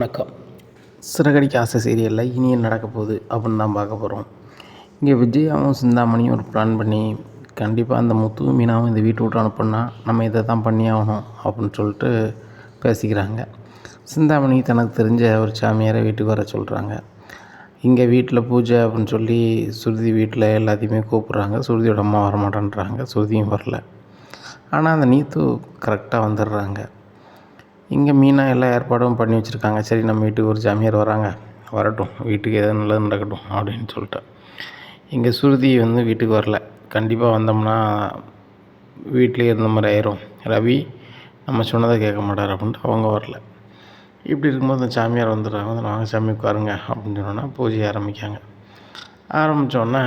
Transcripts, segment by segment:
வணக்கம். சிறகடிக்க ஆசை சீரியலில் இனி என்ன நடக்க போகுது அப்படின்னு தான் பார்க்க போகிறோம். இங்கே விஜயாவும் சிந்தாமணியும் ஒரு பிளான் பண்ணி கண்டிப்பாக அந்த முத்து மீனாவும் இந்த வீட்டை விட்டு அனுப்புனா நம்ம இதை தான் பண்ணி ஆகணும் அப்படின்னு சொல்லிட்டு பேசிக்கிறாங்க. சிந்தாமணி தனக்கு தெரிஞ்ச ஒரு சாமியாரை வீட்டுக்கு வர சொல்கிறாங்க. இங்கே வீட்டில் பூஜை அப்படின்னு சொல்லி சுருதி வீட்டில் எல்லாத்தையுமே கூப்பிட்றாங்க. சுருதியோட அம்மா வரமாட்டேன்றாங்க. சுருதியும் வரல. ஆனால் அந்த நீத்து கரெக்டாக வந்துடுறாங்க. இங்கே மீனா எல்லா ஏற்பாடும் பண்ணி வச்சுருக்காங்க. சரி, நம்ம வீட்டுக்கு ஒரு சாமியார் வராங்க, வரட்டும், வீட்டுக்கு எதாவது நல்லது நடக்கட்டும் அப்படின்னு சொல்லிட்டு. இங்கே சுருதி வீட்டுக்கு வரல. கண்டிப்பாக வந்தோம்னா வீட்டிலே இருந்த மாதிரி ஆயிரும், ரவி நம்ம சொன்னதை கேட்க மாட்டார் அப்படின்ட்டு அவங்க வரல. இப்படி இருக்கும்போது அந்த சாமியார் வந்துடுறாங்க. வாங்க சாமி உட்காருங்க அப்படின்னு சொன்னோன்னா பூஜையை ஆரம்பித்தோன்னே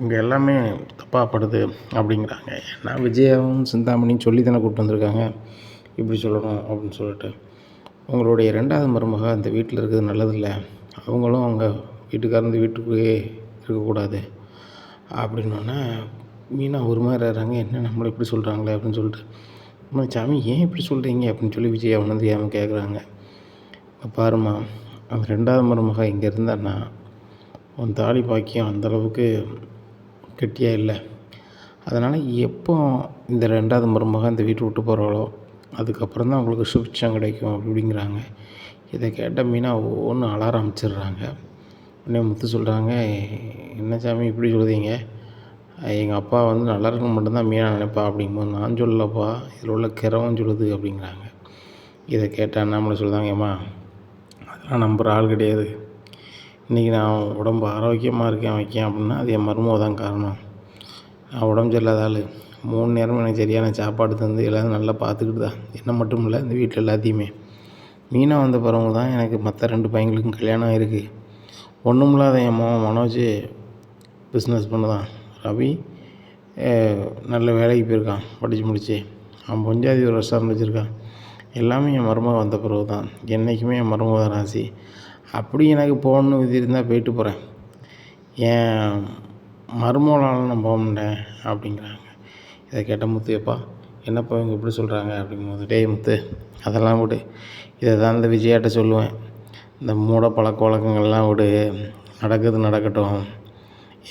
இங்கே எல்லாமே தப்பாக படுது அப்படிங்கிறாங்க. ஏன்னா விஜயாவும் சிந்தாமணியும் சொல்லி தானே கூப்பிட்டு வந்திருக்காங்க இப்படி சொல்லணும் அப்படின்னு சொல்லிட்டு. உங்களுடைய 2வது மருமக அந்த வீட்டில் இருக்கிறது நல்லதில்லை, அவங்களும் அவங்க வீட்டுக்காரந்து வீட்டுக்குள்ளேயே இருக்கக்கூடாது அப்படின்னோடனே மீனா ஒரு மாதிரி ஆகிறாங்க. என்ன நம்மளை இப்படி சொல்கிறாங்களே அப்படின்னு சொல்லிட்டு, அம்மா சாமி ஏன் இப்படி சொல்கிறீங்க அப்படின்னு சொல்லி விஜயா ஏன் கேட்குறாங்க. பாருமா, அந்த 2வது மருமக இங்கே இருந்தான்னா உன் தாலி பாக்கியம் அந்தளவுக்கு கெட்டியாக இல்லை. அதனால் எப்போ இந்த 2வது மருமக இந்த வீட்டை விட்டு போகிறாளோ அதுக்கப்புறம் தான் அவங்களுக்கு சுபிட்சம் கிடைக்கும் அப்படிங்கிறாங்க. இதை கேட்ட மீனா ஒன்று அழ ஆரம்பிச்சிடுறாங்க. உடனே முத்து சொல்கிறாங்க, என்ன சாமி இப்படி சொல்லுதீங்க, எங்கள் அப்பா நல்லா இருக்கணும் மட்டும்தான் மீனா நினைப்பா அப்படிங்கும்போது நான் சொல்லலப்பா, இதில் உள்ள கிரவம் சொல்லுது அப்படிங்கிறாங்க. இதை கேட்டால் அண்ணாமலை சொல்கிறாங்க, ஏம்மா அதெல்லாம் நம்புகிற ஆள் கிடையாது. இன்றைக்கி நான் உடம்பு ஆரோக்கியமாக வைக்கேன் அப்படின்னா அது என் மருமக தான் காரணம். நான் உடம்பு சரியில்லாத ஆள், 3 நேரமும் எனக்கு சரியான சாப்பாடு தந்து எல்லோரும் நல்லா பார்த்துக்கிட்டு தான், என்ன மட்டும் இல்லை இந்த வீட்டில் எல்லாத்தையுமே. மீனா வந்த பிறகு தான் எனக்கு மற்ற 2 பையங்களுக்கும் கல்யாணம் இருக்குது. ஒன்றும் இல்லாத என் மகன் மனோஜ் பிஸ்னஸ் பண்ணுதான், ரவி நல்ல வேலைக்கு போயிருக்கான் படித்து முடிச்சு, அவன் பொஞ்சாதி ஒரு ரெஸ்டாரண்ட் வச்சுருக்கான். எல்லாமே என் மருமக வந்த பிறகு தான். என்றைக்குமே என் மருமக தான் ராசி. அப்படி எனக்கு போகணுன்னு விதி இருந்தால் போயிட்டு போகிறேன், என் மருமகளால் நான் போக மாட்டேன் அப்படிங்கிறாங்க. இதை கேட்ட முத்து, எப்பா என்னப்பா இவங்க இப்படி சொல்கிறாங்க அப்படிங்கும்போது, டேய் முத்து அதெல்லாம் விடு, இதை தான் இந்த விஜயாட்ட சொல்லுவேன், இந்த மூட பழக்க வழக்கங்கள்லாம் விடு, நடக்கட்டும்,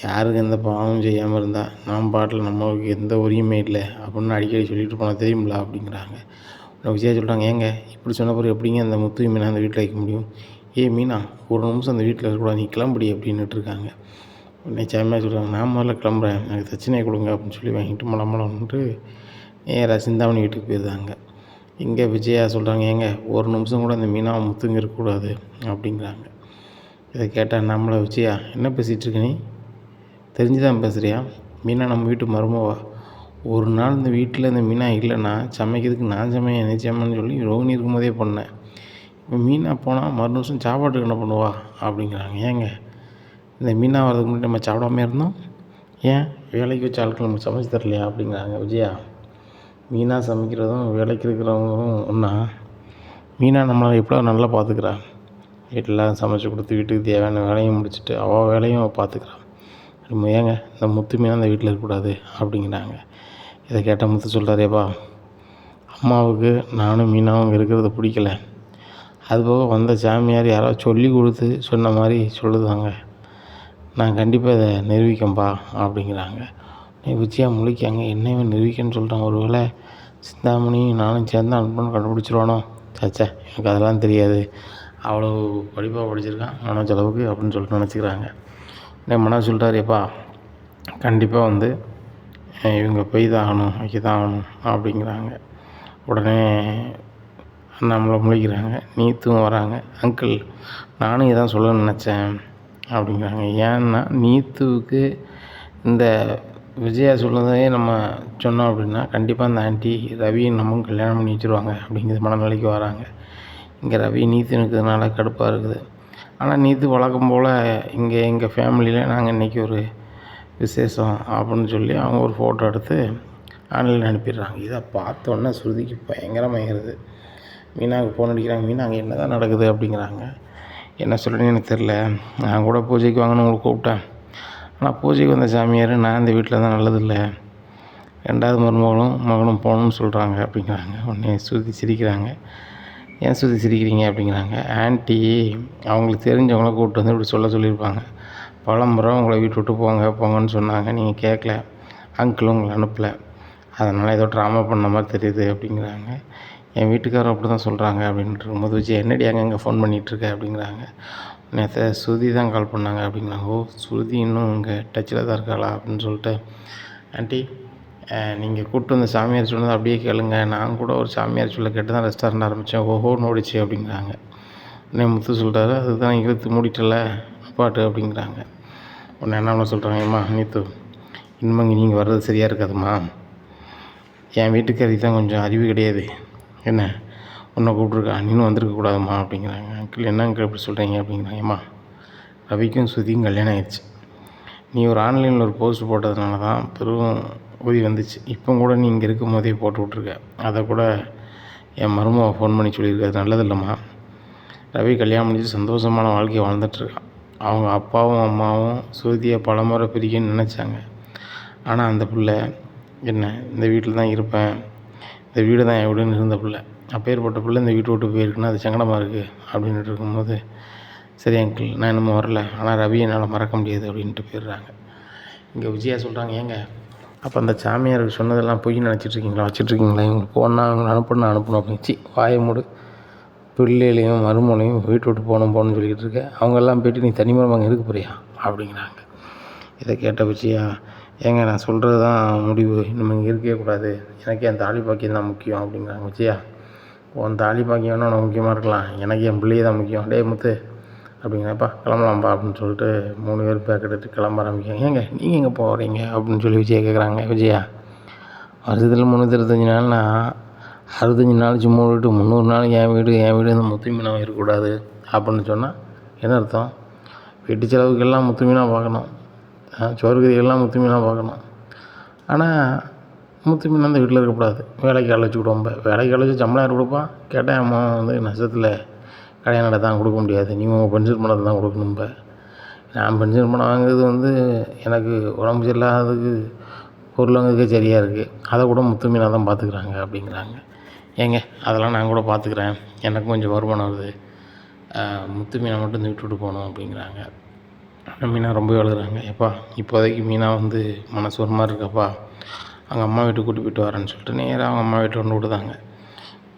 யாருக்கு எந்த பாவமும் செய்யாமல் இருந்தால் நாம் பாட்டில் நம்மளுக்கு எந்த உரிமை இல்லை அப்படின்னு அடிக்கடி சொல்லிட்டு போனால் தெரியுமில்ல அப்படிங்கிறாங்க. விஜயா சொல்கிறாங்க, ஏங்க இப்படி சொன்ன பிறகு எப்படிங்க அந்த முத்து மீனா அந்த வீட்டில் வைக்க முடியும், மீனா ஒரு நிமிஷம் அந்த வீட்டில் இருக்கக்கூடாது, நீ கிளம்புடி அப்படின்னுட்டு இருக்காங்க. உடனே சாமியாக சொல்கிறாங்க, நான் முதல்ல கிளம்புறேன், எனக்கு தட்சணையை கொடுங்க அப்படின்னு சொல்லி வாங்கிட்டு மலமலன்ட்டு நேராக சிந்தாமணி வீட்டுக்கு போயிருந்தாங்க. இங்கே விஜயா சொல்கிறாங்க, ஏங்க ஒரு நிமிஷம் கூட இந்த மீனாவை முத்துங்க இருக்கக்கூடாது அப்படிங்கிறாங்க. இதை கேட்டால் நம்மளை விஜயா, என்ன பேசிகிட்டு இருக்க நீ, தெரிஞ்சு தான் பேசுகிறியா, மீனா நம்ம வீட்டு மருமவா, ஒரு நாள் இந்த வீட்டில் இந்த மீனா இல்லைன்னா சமைக்கிறதுக்கு நான் சமையன் நிச்சயமானு சொல்லி ரோகிணி இருக்கும்போதே பண்ணேன். இப்போ மீனா போனால் மறு நிமிஷம் சாப்பாட்டுக்கு என்ன பண்ணுவா அப்படிங்கிறாங்க. ஏங்க இந்த மீனா வரதுக்கு முன்னாடி நம்ம சாப்பிடாமே இருந்தோம், ஏன் வேலைக்கு வச்ச ஆட்கள் நமக்கு சமைச்சு தரலையா அப்படிங்கிறாங்க. விஜயா, மீனா சமைக்கிறதும் வேலைக்கு இருக்கிறவங்களும் ஒன்றா, மீனா நம்மளை எப்போ நல்லா பார்த்துக்கிறா, வீட்டில் சமைச்சு கொடுத்து வீட்டுக்கு தேவையான வேலையும் முடிச்சுட்டு அவள் வேலையும் அவள் பார்த்துக்கிறான். ஏங்க இந்த முத்து மீனா அந்த வீட்டில் இருக்கக்கூடாது அப்படிங்கிறாங்க. இதை கேட்டால் முத்து சொல்கிறாரேப்பா, அம்மாவுக்கு நானும் மீனாவும் இருக்கிறது பிடிக்கல, அதுபோக வந்த சாமியார் யாரோ சொல்லி கொடுத்து சொன்ன மாதிரி சொல்லுதாங்க, நான் கண்டிப்பாக இதை நிரூபிக்கம்பா அப்படிங்கிறாங்க. விஜயா முழிக்காங்க, என்னையுமே நிரூபிக்கன்னு சொல்கிறாங்க, ஒரு வேளை சிந்தாமணி நானும் சேர்ந்து அனுப்பணும் கண்டுபிடிச்சிருவானோ, சாச்சா எனக்கு அதெல்லாம் தெரியாது, அவ்வளோ படிப்பாக படிச்சிருக்கான் மனோஜ் அளவுக்கு அப்படின்னு சொல்லிட்டு நினச்சிக்கிறாங்க. மனோஜ் சொல்கிறாரேப்பா, கண்டிப்பாக இவங்க போய் தான் ஆகணும், வைக்க தான் ஆகணும் அப்படிங்கிறாங்க. உடனே நம்மளை முழிக்கிறாங்க. நீத்தும் வராங்க, அங்கிள் நானும் இதான் சொல்ல நினச்சேன் அப்படிங்கிறாங்க. ஏன்னா நீத்துவுக்கு இந்த விஜயா சொன்னதே நம்ம சொன்னோம் அப்படின்னா கண்டிப்பாக அந்த ஆண்டி ரவியை நம்ம கல்யாணம் பண்ணி வச்சுருவாங்க அப்படிங்கிற மனநிலைக்கு வராங்க. இங்கே ரவி நீத்து இருக்கிறதுனால கடுப்பாக இருக்குது. ஆனால் நீத்து வழக்கம் போல் இங்கே எங்கள் ஃபேமிலியில் நாங்கள் இன்றைக்கி ஒரு விசேஷம் அப்படின்னு சொல்லி அவங்க ஒரு ஃபோட்டோ எடுத்து ஆன்லைனில் அனுப்பிடுறாங்க. இதை பார்த்தோன்னே ஸ்ருதிக்கு பயங்கரமாகிடுது. மீனாவுக்கு ஃபோன் அடிக்கிறாங்க, மீனா அங்கே என்ன தான் நடக்குது அப்படிங்கிறாங்க. என்ன சொல்கிறேன்னு எனக்கு தெரில, நான் கூட பூஜைக்கு வாங்கன்னு உங்களுக்கு கூப்பிட்டேன், ஆனால் பூஜைக்கு வந்த சாமியார் நான் இந்த வீட்டில் தான் நல்லதில்லை, 2வது மருமகளும் மகனும் போகணும்னு சொல்கிறாங்க அப்படிங்கிறாங்க. உடனே ஸ்ருதி சிரிக்கிறாங்க. ஏன் சுற்றி சிரிக்கிறீங்க அப்படிங்கிறாங்க. ஆன்ட்டி அவங்களுக்கு தெரிஞ்சவங்கள கூப்பிட்டு வந்து இப்படி சொல்லியிருப்பாங்க. பலமுறை உங்களை வீட்டு விட்டு போங்க போங்கன்னு சொன்னாங்க, நீங்கள் கேட்கல, அங்கிள் உங்களை அனுப்பலை, அதனால் ஏதோ ட்ராமா பண்ண மாதிரி தெரியுது அப்படிங்கிறாங்க. என் வீட்டுக்காரர் அப்படி தான் சொல்கிறாங்க அப்படின்ட்டு இருக்கும்போது விஜய் என்னடி அங்கங்கே ஃபோன் பண்ணிகிட்ருக்க அப்படிங்கிறாங்க. நேற்று ஸ்ருதி தான் கால் பண்ணாங்க அப்படிங்கிறாங்க. ஓ ஸ்ருதி இன்னும் இங்கே டச்சில் தான் இருக்காளா அப்படின்னு சொல்லிட்டு, ஆண்டி நீங்கள் கூப்பிட்டு வந்த சாமியார் சொன்னதை அப்படியே கேளுங்க, நான் கூட ஒரு சாமியார் சொல்ல கேட்டு தான் ரெஸ்டாரண்ட் ஆரம்பித்தேன், ஓஹோன்னு ஓடிச்சு அப்படிங்கிறாங்க. உடனே முத்து சொல்கிறாரு, அதுதான் இழுத்து மூடிட்டல பாட்டு அப்படிங்கிறாங்க. உடனே என்ன சொல்கிறாங்க, ஏம்மா நீத்து இனிமேங்க நீங்கள் வர்றது சரியாக இருக்காதும்மா, என் வீட்டுக்காரி தான் கொஞ்சம் அறிவு கிடையாது, என்ன உன்னை கூப்பிட்ருக்கா, நீனும் வந்திருக்கக்கூடாதும்மா அப்படிங்கிறாங்க. அங்கிள் என்ன அங்கிள் எப்படி சொல்கிறீங்க அப்படிங்கிறாங்க. ஏம்மா ரவிக்கும் ஸ்ருதியும் கல்யாணம் ஆயிடுச்சு, நீ ஒரு ஆன்லைனில் ஒரு போஸ்ட் போட்டதுனால தான் பெரும் உதவி வந்துச்சு, இப்போ கூட நீ இங்கே இருக்கும் போதே போட்டு விட்ருக்க, அதை கூட என் மருமக ஃபோன் பண்ணி சொல்லியிருக்காது, நல்லது இல்லைம்மா, ரவி கல்யாணம் முடிச்சு சந்தோஷமான வாழ்க்கையை வாழ்ந்துட்டுருக்கான், அவங்க அப்பாவும் அம்மாவும் ஸ்ருதியை பலமுறை பிரிக்கணும்னு நினச்சாங்க, ஆனால் அந்த பிள்ளை என்ன இந்த வீட்டில் தான் இருப்பேன், இந்த வீடு தான் என் வீடுன்னு இருந்த பிள்ளை, அப்பேற்பட்ட பிள்ளை இந்த வீட்டை விட்டு போயிருக்குன்னா அது சங்கடமாக இருக்குது அப்படின்ட்டு இருக்கும்போது, சரி அங்கிள் நான் இன்னமும் வரல, ஆனால் ரவி என்னால் மறக்க முடியாது அப்படின்ட்டு போயிடுறாங்க. இங்கே விஜயா சொல்கிறாங்க, ஏங்க அப்போ அந்த சாமியாருக்கு சொன்னதெல்லாம் பொய் நினச்சிட்ருக்கீங்களா, வச்சிட்ருக்கீங்களா, இவங்களுக்கு போனால் அவங்களை அனுப்பணும் அப்படின்னுச்சு, வாயை மூடு, பிள்ளைகளையும் மருமகளையும் வீட்டு விட்டு போகணும்னு சொல்லிக்கிட்டு இருக்க, அவங்கெல்லாம் போய்ட்டு நீ தனிமரமாக இருக்க போறியா அப்படிங்கிறாங்க. இதை கேட்ட விஜயா, ஏங்க நான் சொல்கிறது தான் முடிவு, நம்ம இங்கே இருக்கவே கூடாது, எனக்கு என் தாலி பாக்கியம் தான் முக்கியம் அப்படிங்கிறாங்க. விஜயா உன் தாலி பாக்கியம் வேணால் உனக்கு முக்கியமாக இருக்கலாம், எனக்கு என் பிள்ளையே தான் முக்கியம், டே முத்து அப்படிங்கிறப்பா கிளம்பலாம்ப்பா அப்படின்னு சொல்லிட்டு 3 பேர் பேக் எடுத்து கிளம்ப ஆரம்பிக்காங்க. ஏங்க நீங்கள் எங்கே போகிறீங்க அப்படின்னு சொல்லி விஜயா கேட்குறாங்க. விஜயா வருஷத்தில் 365 நாள்னா 65 நாள் சும்மா விட்டு 300 நாள் என் வீடு இந்த முத்து மீனாக இருக்கக்கூடாது அப்படின்னு சொன்னால் என்ன அர்த்தம், வீட்டு செலவுக்கெல்லாம் முத்து மீனாக பார்க்கணும், சோறுகறியெல்லாம் முத்து மீனாக பார்க்கணும், ஆனால் முத்து மீன் அந்த வீட்டில் இருக்கக்கூடாது, வேலைக்கு அழைச்சி விடுவோம், வேலைக்கு அழைச்சி சம்பளம் யார் கொடுப்பான் கேட்டால் அம்மா வந்து நஷ்டத்தில் கல்யாணம் தான் கொடுக்க முடியாது, நீ உங்கள் பென்ஷன் பணத்தை தான் கொடுக்கணும், இப்போ நான் பென்ஷன் பணம் வாங்குறது வந்து எனக்கு உடம்பு சரியில்லாததுக்கு பொருளங்களுக்கு சரியாக இருக்குது, அதை கூட முத்து மீனாக தான் பார்த்துக்குறாங்க அப்படிங்கிறாங்க. ஏங்க அதெல்லாம் நான் கூட பார்த்துக்குறேன், எனக்கும் கொஞ்சம் வருமானம் வருது, முத்து மீனை மட்டும் இந்த விட்டு போகணும் அப்படிங்கிறாங்க. மீனா ரொம்ப எழுதுறாங்க, எப்பா இப்போதைக்கு மீனா வந்து மனசு ஒரு மாதிரி இருக்கப்பா, அவங்க அம்மா வீட்டுக்கு கூட்டி போய்ட்டு வரேன்னு சொல்லிட்டு நேராக அவங்க அம்மா வீட்டை கொண்டு விடுதாங்க.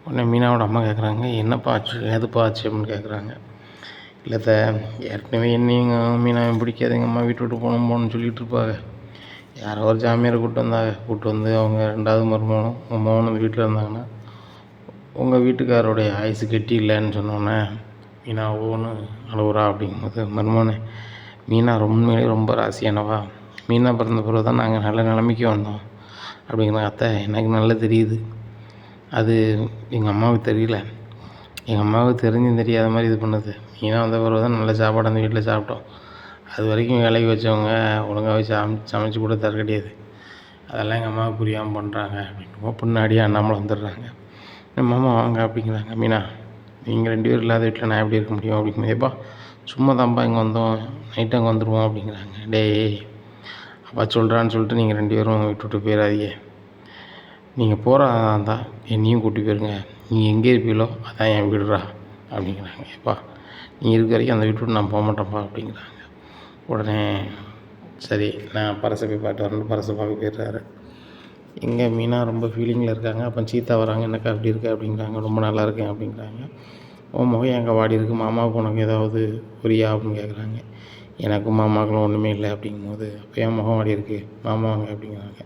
உடனே மீனாவோட அம்மா கேட்குறாங்க, என்னப்பா ஆச்சு எதுப்பா ஆச்சு அப்படின்னு கேட்குறாங்க. இல்லை ஏற்கனவே என்னையும் மீனாவையும் பிடிக்காது, எங்கள் அம்மா வீட்டு விட்டு போகணும்னு சொல்லிகிட்டு இருப்பாங்க, யாரோ ஒரு ஜாமியாரை கூப்பிட்டு வந்து அவங்க 2வது மருமகனும் அந்த வீட்டில் இருந்தாங்கன்னா உங்கள் வீட்டுக்காரோடைய ஆயுசு கெட்டி இல்லைன்னு சொன்னோன்னே மீனா ஒவ்வொன்று அழுவுறா அப்படிங்கும்போது, மருமகனே மீனா உண்மையிலே ரொம்ப ராசியானவா, மீனா பிறந்த பிறகு தான் நாங்கள் நல்ல நிலைமைக்கு வந்தோம் அப்படிங்கிறாங்க. அத்தை எனக்கு நல்லா தெரியுது, அது எங்கள் அம்மாவுக்கு தெரியல, எங்கள் அம்மாவுக்கு தெரிஞ்சும் தெரியாத மாதிரி இது பண்ணுது, மீனா வந்த பிறகு தான் நல்ல சாப்பாடு அந்த வீட்டில் சாப்பிட்டோம், அது வரைக்கும் வேலைக்கு வச்சவங்க ஒழுங்காகவே சமைச்சு கூட தர கிடையாது, அதெல்லாம் எங்கள் அம்மாவுக்கு புரியாமல் பண்ணுறாங்க அப்படின்னு பின்னாடியே அண்ணாமலை வந்துடுறாங்க. மாமா வாங்க அப்படிங்கிறாங்க. மீனா நீங்கள் 2 பேரும் இல்லாத வீட்டில் நான் எப்படி இருக்க முடியும் அப்படிங்கிறப்பா, சும்மா தான்ப்பா இங்கே வந்தோம், நைட்டு அங்கே வந்துடுவோம் அப்படிங்கிறாங்க. டேய் அப்பா சொல்கிறான்னு சொல்லிட்டு நீங்கள் 2 பேரும் விட்டு போயிடாதீங்க, நீங்கள் போகிறதா இருந்தால் என்னையும் கூட்டி போயிருங்க, நீங்கள் எங்கே இருப்பீங்களோ அதான் என் வீடுறா அப்படிங்கிறாங்க. எப்பா நீ இருக்க வரைக்கும் அந்த வீட்டு விட்டு நான் போக மாட்டேன்ப்பா அப்படிங்கிறாங்க. உடனே சரி நான் பரசை போய் பார்த்து வரணும், பரசை பார்க்க போயிடுறாரு. எங்கே மீனா ரொம்ப ஃபீலிங்கில் இருக்காங்க. அப்போ சீத்தா வராங்க, என்னக்கா அப்படி இருக்கு அப்படிங்கிறாங்க. ரொம்ப நல்லா இருக்கேன் அப்படிங்கிறாங்க. உன் முகம் எங்கே வாடி இருக்குது, மாமாவுக்கு உனக்கு ஏதாவது புரியா அப்படின்னு கேட்குறாங்க. எனக்கும் மாமாவுக்குலாம் ஒன்றுமே இல்லை அப்படிங்கும்போது, அப்போ என் முகம் வாடி இருக்குது, மாமா வாங்க அப்படிங்கிறாங்க.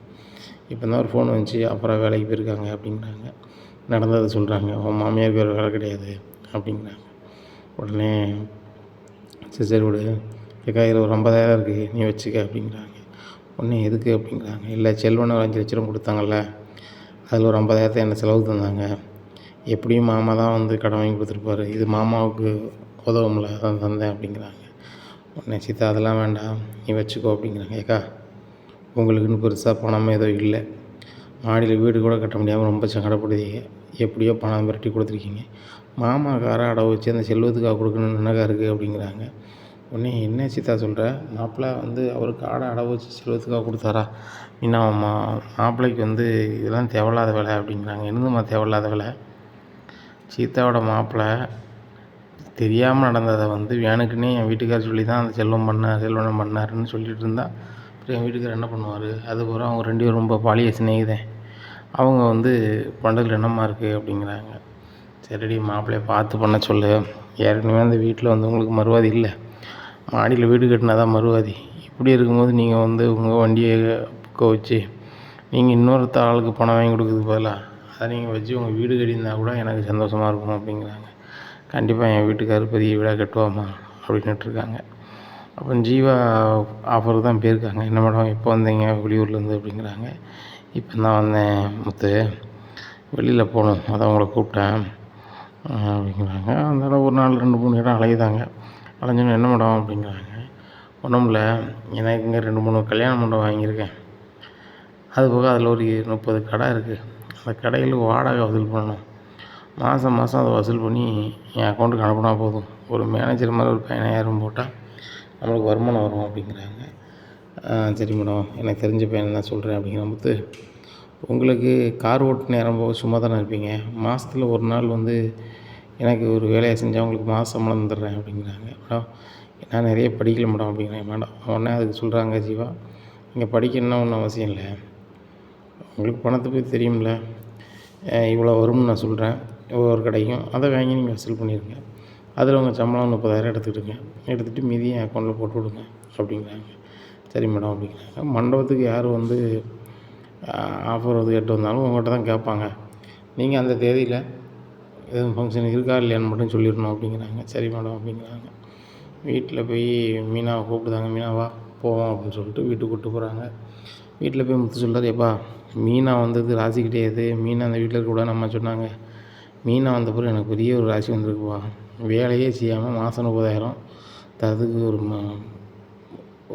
இப்போ தான் ஒரு ஃபோன் வந்துச்சு, அப்புறம் வேலைக்கு போயிருக்காங்க அப்படிங்கிறாங்க. நடந்ததை சொல்கிறாங்க. உன் மாமியாருக்கு ஒரு வேலை கிடையாது அப்படிங்கிறாங்க. உடனே சரி விடு, ஏக்கா இதில் ஒரு 50,000 இருக்குது நீ வச்சுக்க அப்படிங்கிறாங்க. உடனே எதுக்கு அப்படிங்கிறாங்க. இல்லை செல்வனை ஒரு 5 லட்சம் கொடுத்தாங்கல்ல, அதில் ஒரு 50,000 என்ன செலவு தந்தாங்க, எப்படியும் மாமா தான் வந்து கடன் வாங்கி கொடுத்துருப்பாரு, இது மாமாவுக்கு உதவும்ல அதான் தந்தேன் அப்படிங்கிறாங்க. உடனே சீதா அதெல்லாம் வேண்டாம் நீ வச்சுக்கோ அப்படிங்கிறாங்க. ஏக்கா உங்களுக்குன்னு பெருசாக பணமே ஏதோ இல்லை, மாடியில் வீடு கூட கட்ட முடியாமல் ரொம்ப சங்கடப்படுதீங்க, எப்படியோ பணம் மிரட்டி கொடுத்துருக்கீங்க, மாமா காரை அடவு வச்சு அந்த செல்வத்துக்காக கொடுக்கணும்னு என்னக்கா இருக்குது அப்படிங்கிறாங்க. உடனே என்ன சீதா சொல்கிற, மாப்பிள்ளை வந்து அவருக்கு காடை அடவு வச்சு செல்வத்துக்காக கொடுத்தாரா, இன்னும் மாப்பிள்ளைக்கு வந்து இதெல்லாம் தேவையில்லாத வேலை அப்படிங்கிறாங்க. என்னதும்மா தேவையில்லாத வேலை, சீதாவோட மாப்பிள்ளை தெரியாமல் நடந்ததை வந்து வேணுக்குன்னே என் வீட்டுக்காரர் சொல்லி தான் அந்த செல்வம் பண்ணாருன்னு சொல்லிட்டு இருந்தா அப்புறம் என் வீட்டுக்காரர் என்ன பண்ணுவார்? அதுக்கப்புறம் அவங்க 2 பேரும் ரொம்ப பாலிய சிநேகிதன். அவங்க வந்து பண்ணுறதுல என்னம்மா இருக்குது அப்படிங்கிறாங்க. சரிடி மாப்பிள்ளைய பார்த்து பண்ண சொல்லு. ஏற்கனவே அந்த வீட்டில் வந்து உங்களுக்கு மறுவாதி இல்லை. மாடியில் வீடு கட்டினா தான் மறுவாதி. இப்படி இருக்கும்போது நீங்கள் வந்து உங்கள் வண்டியை புக்க வச்சு நீங்கள் இன்னொருத்த ஆளுக்கு பணம் வாங்கி கொடுக்குறதுக்கு பதிலாக அதை நீங்கள் வச்சு உங்கள் வீடு கட்டியிருந்தா கூட எனக்கு சந்தோஷமாக இருக்கும் அப்படிங்கிறாங்க. கண்டிப்பாக என் வீட்டுக்காரர் பெரிய வீடாக கட்டுவாம்மா அப்படின்னுட்டுருக்காங்க. அப்புறம் ஜீவா ஆஃபருக்கு தான் போயிருக்காங்க. என்ன மேடம் எப்போ வந்தீங்க வெளியூர்லேருந்து அப்படிங்கிறாங்க. இப்போ தான் வந்தேன் முத்து, வெளியில் போகணும் அதான் உங்களை கூப்பிட்டேன் அப்படிங்கிறாங்க. அதனால் ஒரு நாள் 2-3 இடம் அலையுதாங்க. அலைஞ்சோன்னு என்ன மேடம் அப்படிங்கிறாங்க. ஒன்றும் இல்லை, எனக்கு இங்கே 2-3 கல்யாண மண்டபம் வாங்கியிருக்கேன். அதுபோக அதில் ஒரு 30 கடை இருக்குது. அந்த கடையில் வாடகை வசூல் பண்ணணும். மாதம் அதை வசூல் பண்ணி என் அக்கௌண்ட்டுக்கு அனுப்புனா போதும். ஒரு மேனேஜர் மாதிரி ஒரு 15,000 போட்டால் நம்மளுக்கு வருமானம் வரும் அப்படிங்கிறாங்க. சரி மேடம், எனக்கு தெரிஞ்ச பையன் தான் சொல்கிறேன் அப்படிங்கிற முத்து, உங்களுக்கு கார் ஓட்டு நேரம் போக சும்மா தானே இருப்பீங்க. மாதத்தில் ஒரு நாள் வந்து எனக்கு ஒரு வேலையை செஞ்சால் உங்களுக்கு மாத சம்பளம் தந்துடுறேன் அப்படிங்கிறாங்க. மேடம் நான் நிறைய படிக்கல மேடம் அப்படிங்கிறேன். மேடம் உடனே அதுக்கு சொல்கிறாங்க ஜீவா, இங்கே படிக்கணும்னா ஒன்றும் அவசியம் இல்லை. உங்களுக்கு பணத்தை பற்றி தெரியும்ல, இவ்வளோ வரும்னு நான் சொல்கிறேன் ஒவ்வொரு கடைக்கும். அதை வாங்கி நீங்கள் வசூல் பண்ணிடுங்க. அதில் உங்கள் சம்பளம் 30,000 எடுத்துகிட்டு மீதியை என் அக்கௌண்ட்டில் போட்டு விடுங்க அப்படிங்கிறாங்க. சரி மேடம் அப்படிங்கிறாங்க. மண்டபத்துக்கு யார் வந்து ஆஃபர் வந்து கேட்டு வந்தாலும் உங்கள்கிட்ட தான் கேட்பாங்க. நீங்கள் அந்த தேதியில் எதுவும் ஃபங்க்ஷன் இருக்கா இல்லையான்னு மட்டும் சொல்லிடணும் அப்படிங்கிறாங்க. சரி மேடம் அப்படிங்கிறாங்க. வீட்டில் போய் மீனாவை கூப்பிடுதாங்க. மீனாவா போவோம் அப்படின்னு சொல்லிட்டு வீட்டுக்கு கூப்பிட்டு போகிறாங்க. வீட்டில் போய் முத்து சொல்கிறார், எப்பா மீனா வந்தது ராசி கிடையாது, மீனா அந்த வீட்டில் இருக்கக்கூடாது நம்ம சொன்னாங்க. மீனா வந்த பிறகு எனக்கு பெரிய ஒரு ராசி வந்திருக்குப்பா. வேலையே செய்யாமல் மாதம் 30,000 தரதுக்கு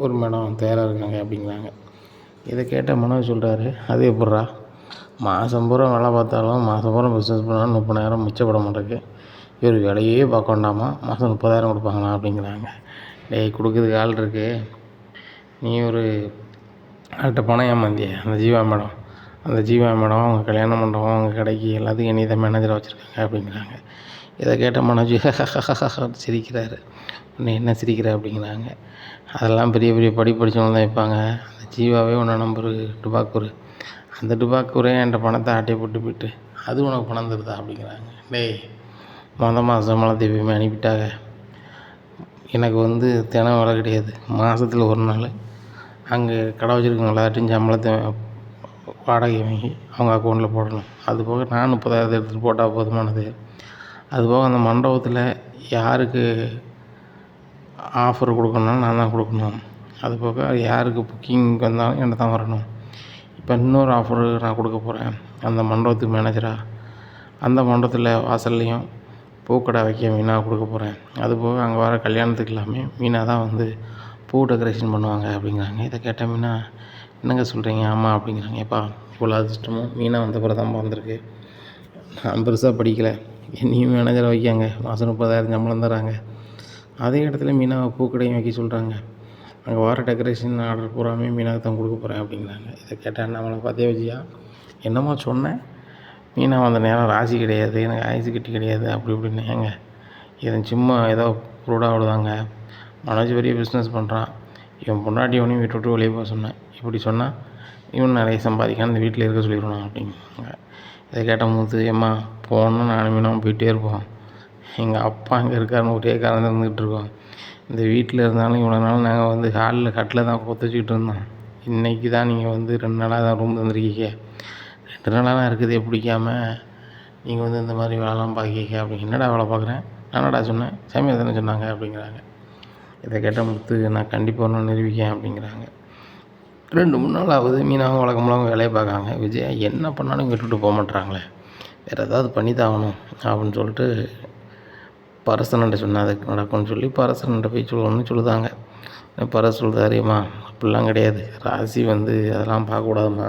ஒரு மேடம் தயாராக இருக்காங்க அப்படிங்கிறாங்க. இதை கேட்ட மனோஜ் சொல்கிறாரு, அது எப்பட்றா, மாதம் பூரா வேலை பார்த்தாலும் மாதம் பூரா பிஸ்னஸ் பண்ணாலும் 30,000 மிச்சப்பட மாட்டேங்குது. இவர் வேலையே பார்க்க வேண்டாமா, மாதம் 30,000 கொடுப்பாங்களா அப்படிங்கிறாங்க. டேய் கொடுக்குறதுக்கு ஆள் இருக்குது, நீ ஒரு ஆள்கிட்ட பணம் ஏமாந்திய அந்த ஜீவா மேடம் அவங்க கல்யாண மண்டபம் அவங்க கடைக்கு எல்லாத்துக்கும் என்னை தான் மேனேஜராக வச்சுருக்காங்க அப்படிங்கிறாங்க. இதை கேட்ட மனோஜ் சிரிக்கிறாரு. உன்னை என்ன சிரிக்கிற அப்படிங்கிறாங்க. அதெல்லாம் பெரிய பெரிய படித்தவங்க தான் வைப்பாங்க. அந்த ஜீவாவே உன்னை நம்பரு டுபாக்கூர், அந்த டுபாக்கூரே என்கிட்ட பணத்தை ஆட்டையை போட்டு அது உனக்கு பணம் தருதா அப்படிங்கிறாங்க. டேய் மாதம் சம்பளத்தை எப்பயுமே அனுப்பிட்டாங்க. எனக்கு வந்து தினம் வேலை கிடையாது. மாதத்தில் ஒரு நாள் அங்கே கடை வச்சுருக்கவங்க எல்லாத்தையும் சம்பளத்தை வாடகை வாங்கி அவங்க அக்கௌண்ட்டில் போடணும். அதுபோக நான் 30,000 எடுத்துகிட்டு போட்டால் போதுமானது. அதுபோக அந்த மண்டபத்தில் யாருக்கு ஆஃபர் கொடுக்கணும்னாலும் நான் தான் கொடுக்கணும். அதுபோக யாருக்கு புக்கிங் வந்தாலும் என்கிட்ட தான் வரணும். இப்போ இன்னொரு ஆஃபரு நான் கொடுக்க போகிறேன் அந்த மண்டபத்துக்கு மேனேஜராக. அந்த மண்டபத்தில் வாசல்லையும் பூக்கடை வைக்க மீனா கொடுக்க போகிறேன். அதுபோக அங்கே வர கல்யாணத்துக்கு எல்லாமே மீனா தான் வந்து பூ டெக்கரேஷன் பண்ணுவாங்க அப்படிங்கிறாங்க. இதை கேட்ட மீனா, என்னங்க சொல்கிறீங்க? ஆமாம் அப்படிங்கிறாங்க. ஏப்பா இவ்வளோ அதிர்ஷ்டமும் மீனா வந்த பிறகு தான் வந்திருக்கு. நான் பெருசாக படிக்கலை, என்னையும் மேனேஜரை வைக்காங்க, மாதம் 30,000 சம்பளம் தராங்க. அதே இடத்துல மீனாவை பூக்கடையும் வைக்க சொல்கிறாங்க. அங்கே வர டெக்கரேஷன் ஆர்டர் பூராமே மீனாவுக்கு தான் கொடுக்க போகிறேன் அப்படிங்கிறாங்க. இதை கேட்டால் நம்மளை பார்த்தே வச்சியா, என்னமோ சொன்னேன், மீனா வந்த நேரம் ராசி கிடையாது, எனக்கு ஆயுசு கட்டி கிடையாது அப்படி இப்படின்னு. ஏங்க இது சும்மா ஏதோ ப்ரூடாக விடுதாங்க. மனோஜ் பெரிய பிஸ்னஸ் பண்ணுறான், இவன் பொண்டாட்டி இவனையும் வீட்டு விட்டு வெளியே போக சொன்னேன், இப்படி சொன்னால் இவன் நிறைய சம்பாதிக்கான்னு இந்த வீட்டில் இருக்க சொல்லிடணும் அப்படிங்கிறாங்க. இதை கேட்ட முத்து, ஏம்மா போகணுன்னு நானும் மீனாவும் போயிட்டே இருப்போம், எங்கள் அப்பா அங்கே இருக்காருன்னு ஒரே காரணம் இருந்துகிட்டு இருக்கோம். இந்த வீட்டில் இருந்தாலும் இவ்வளோ நாள் நாங்கள் வந்து ஹாலில் கட்டில் தான் கொத்தச்சிக்கிட்டு இருந்தோம். இன்றைக்கி தான் நீங்கள் வந்து 2 நாளாக தான் ரூம் தந்துருக்கீங்க, 2 நாளாக தான் இருக்குது பிடிக்காம நீங்கள் வந்து இந்த மாதிரி வேலைலாம் பார்க்கிங்க அப்படிங்க. என்னடா வேலை பார்க்குறேன், நானடா சொன்னேன், சாமியார் தானே சொன்னாங்க அப்படிங்கிறாங்க. இதை கேட்ட முத்து, நான் கண்டிப்பாக ஒன்று நிரூபிக்கேன் அப்படிங்கிறாங்க. 2-3 நாள் ஆகுது. மீனாவும் வழக்கமாக வேலையை பார்க்காங்க. விஜயா என்ன பண்ணாலும் விட்டுட்டு போக மாட்றாங்களே, வேறு ஏதாவது பண்ணி தான் ஆகணும் அப்படின்னு சொல்லிட்டு பரசனன்ட்ட சொன்னால் அதுக்கு நடக்கும்னு சொல்லி பரசனன்ட்ட போய் சொல்லணும்னு சொல்லுதாங்க. பரச சொல்லுதாரியம்மா, அப்படிலாம் கிடையாது, ராசி வந்து அதெல்லாம் பார்க்கக்கூடாதும்மா,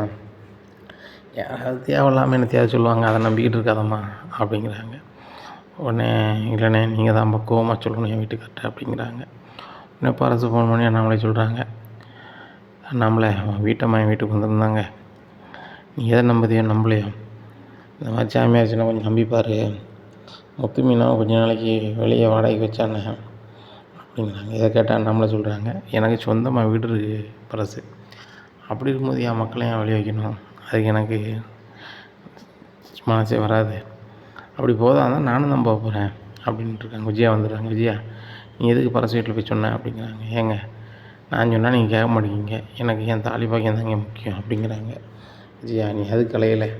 யாராவது தேவையில்லாமல் என்ன தேவை சொல்லுவாங்க, அதை நம்பிக்கிட்டு இருக்காதம்மா அப்படிங்கிறாங்க. உடனே இல்லைண்ணே நீங்கள் தான் பக்குவமாக சொல்லணும் என் வீட்டுக்கார்ட்ட அப்படிங்கிறாங்க. உடனே பரசு ஃபோன் பண்ணி அண்ணாமலை சொல்கிறாங்க, அண்ணாமலை வீட்டம்மா என் வீட்டுக்கு வந்திருந்தாங்க, நீ எதை நம்புதையோ நம்பலையோ, இந்த மாதிரி சாமியார் சொன்னால் கொஞ்சம் நம்பிப்பார், முத்து மீனாவை கொஞ்ச நாளைக்கு வெளியே வாடகைக்கு வச்சானே அப்படிங்கிறாங்க. இதை கேட்டால் நம்மளை சொல்கிறாங்க, எனக்கு சொந்தமாக வீடு இருக்குது பரசு, அப்படி இருக்கும்போது என் மக்களை ஏன் வெளியே வைக்கணும், அதுக்கு எனக்கு மனசே வராது, அப்படி போதால் தான் நானும் தான் போக போகிறேன் அப்படின்ட்டு இருக்காங்க. விஜயா வந்துடுறாங்க. விஜயா, நீ எதுக்கு பரசு வீட்டில் போய் சொன்ன அப்படிங்கிறாங்க. ஏங்க நான் சொன்னால் நீங்கள் கேட்க மாட்டேங்கிங்க, எனக்கு என் தாலி பாக்கியம் தாங்க முக்கியம் அப்படிங்கிறாங்க. விஜயா, நீ அதுக்கு கலையலை,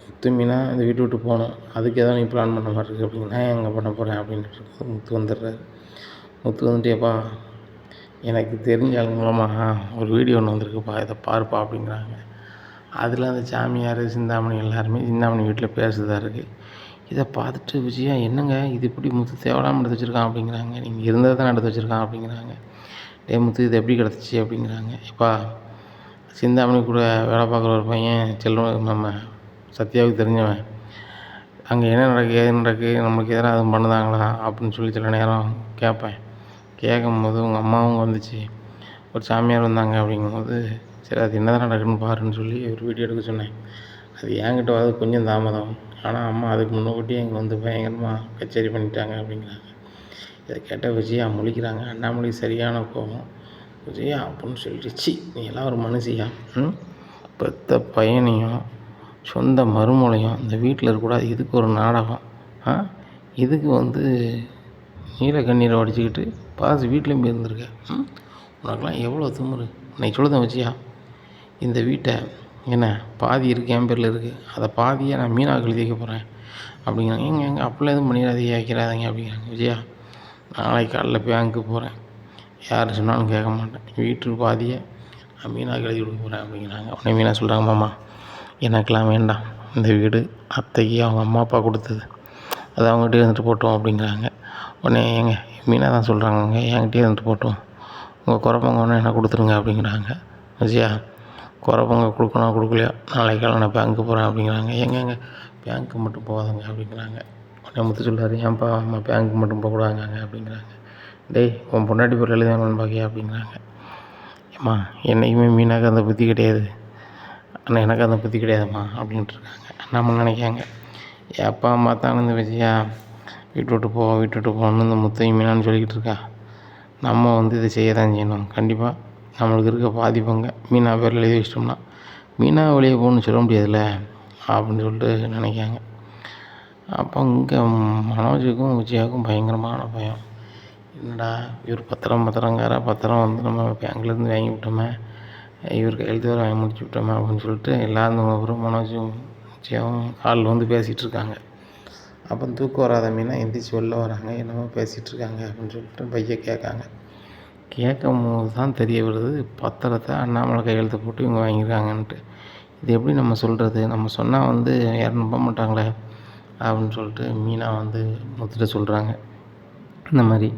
முத்து மீனா இந்த வீட்டு விட்டு போகணும், அதுக்கு ஏதோ நீ பிளான் பண்ண மாதிரி இருக்குது அப்படின்னா நான் எங்கே பண்ண போகிறேன் அப்படின்ட்டு முத்து வந்துடுறாரு. முத்து வந்துட்டேப்பா, எனக்கு தெரிஞ்ச ஆளுங்க மூலமாக ஒரு வீடியோ ஒன்று வந்திருக்குப்பா, இதை பாருப்பா அப்படிங்கிறாங்க. அதில் அந்த சாமியார் சிந்தாமணி எல்லாருமே சிந்தாமணி வீட்டில் பேசுறதா இருக்குது. இதை பார்த்துட்டு விஜயா, என்னங்க இது இப்படி முத்து தேவையில்லாமல் எடுத்து வச்சுருக்கான் அப்படிங்கிறாங்க. நீங்கள் இருந்ததை தான் எடுத்து வச்சுருக்கான் அப்படிங்கிறாங்க. முத்து இது எப்படி கிடச்சிச்சு அப்படிங்கிறாங்க. எப்பா, சிந்தாமணி கூட வேலை பார்க்குற ஒரு பையன் செல்வம், நம்ம சத்யாவுக்கு தெரிஞ்சவன், அங்கே என்ன நடக்குது ஏது நடக்குது, நம்மளுக்கு எதிராக எதுவும் பண்ணுதாங்களா அப்படின்னு சொல்லி சில நேரம் கேட்பேன். கேட்கும்போது உங்கள் அம்மாவும் வந்துச்சு, ஒரு சாமியார் வந்தாங்க அப்படிங்கும்போது, சரி அது என்ன தான் நடக்குதுன்னு பாருன்னு சொல்லி ஒரு வீடியோ எடுக்க சொன்னேன். அது என்கிட்ட வரது கொஞ்சம் தாமதம், ஆனால் அம்மா அதுக்கு முன்னக்கூட்டியே இங்கே வந்து பயங்கரமாக கச்சேரி பண்ணிட்டாங்க அப்படிங்கிறாங்க. இதை கேட்டால் விஜயா முழிக்கிறாங்க. அண்ணாமலை சரியான கோபம். விஜயா அப்படின்னு சொல்லிடுச்சு, நீ எல்லாம் ஒரு மனுஷியா, பெத்த பையனையும் சொந்த மருமலையும் இந்த வீட்டில் இருக்கக்கூடாது, இதுக்கு ஒரு நாடகம், இதுக்கு வந்து நீல கண்ணீரை வடிச்சுக்கிட்டு பாஸ் வீட்லேயும் போய் இருந்திருக்க, உனக்கெல்லாம் எவ்வளோ திமிரு, இன்னைக்கு சொல்லுதான் விஜயா, இந்த வீட்டை என்ன பாதி இருக்குது என் பேரில் இருக்குது, அதை பாதியை நான் மீனாவுக்கு எழுதி வைக்க போகிறேன் அப்படிங்கிறாங்க. எங்கே அப்படிலாம் எதுவும் பண்ணிடாதீங்க வைக்கிறாதீங்க அப்படிங்கிறாங்க. விஜயா, நாளைக்கு காலைல பேங்க்கு போகிறேன், யார் சொன்னாலும் கேட்க மாட்டேன், வீட்டு பாதியை நான் மீனாவுக்கு எழுதி கொடுக்க போகிறேன் அப்படிங்கிறாங்க. உடனே மீனா சொல்கிறாங்க, மாமா எனக்கெலாம் வேண்டாம், இந்த வீடு அத்தைக்கு அவங்க அம்மா அப்பா கொடுத்தது, அது அவங்ககிட்டே இருந்துட்டு போட்டோம் அப்படிங்கிறாங்க. உடனே ஏங்க மீனா தான் சொல்கிறாங்க, என்கிட்டே இருந்துட்டு போட்டோம், உங்கள் குறப்பங்க ஒன்று என்ன கொடுத்துருங்க அப்படிங்கிறாங்க. விஜயா, குறப்பங்க கொடுக்கணும் கொடுக்கலையா, நாளைக்கு காலை நான் பேங்க்கு போகிறேன் அப்படிங்கிறாங்க. எங்கெங்க பேங்க்கு மட்டும் போகாதங்க அப்படிங்கிறாங்க. உடனே முத்து சொல்கிறாரு, ஏன்ப்பா அம்மா பேங்க்கு மட்டும் போகக்கூடாங்க அப்படிங்கிறாங்க. டேய், உன் பொண்டாட்டி பேர் எழுதானு பார்க்கியா அப்படிங்கிறாங்க. ஏம்மா என்றைக்குமே மீனாக்கு அந்த புத்தி கிடையாது, ஆனால் எனக்கு அந்த புத்தி கிடையாதும்மா அப்படின்ட்டு இருக்காங்க. நம்ம நினைக்காங்க, எப்பா அம்மா தான் இந்த விஜயா வீட்டு விட்டு போகணுன்னு இந்த முத்தையும் மீனான்னு சொல்லிக்கிட்டு இருக்கா, நம்ம வந்து இதை செய்ய தான் செய்யணும், கண்டிப்பாக நம்மளுக்கு இருக்க பாதி பங்கை மீனா பேரில் எழுதி வச்சிட்டோம்னா மீனா வெளியே போகணுன்னு சொல்ல முடியாதுல்ல அப்படின்னு சொல்லிட்டு நினைக்காங்க. அப்போ இங்கே மனோஜுக்கும் விஜயாவுக்கும் பயங்கரமான பயம். என்னடா இவர் பத்திரம் வந்து நம்ம பேங்க்லேருந்து வாங்கி விட்டோமே, இவர் கையெழுத்து வேறு வாங்கி முடிச்சு விட்டோமே அப்படின்னு சொல்லிட்டு எல்லாரும் அப்புறம் மனோஜும் விஜயாவும் காலில் வந்து பேசிகிட்டு இருக்காங்க. அப்போ தூக்கம் வராத மீனா எந்திரிச்சு வெளில வராங்க, என்னமோ பேசிகிட்டு இருக்காங்க அப்படின்னு சொல்லிட்டு பையன் கேட்கும் போது தான் தெரிய வருது, பத்திரத்தை அண்ணாமலை கையெழுத்து போட்டு இவங்க வாங்கியிருக்காங்கன்ட்டு. இது எப்படி நம்ம சொல்கிறது, நம்ம சொன்னால் வந்து யாரும் நம்ப மாட்டாங்களே அப்படின்னு சொல்லிட்டு மீனா வந்து முத்துட்ட சொல்கிறாங்க. இந்த மாதிரி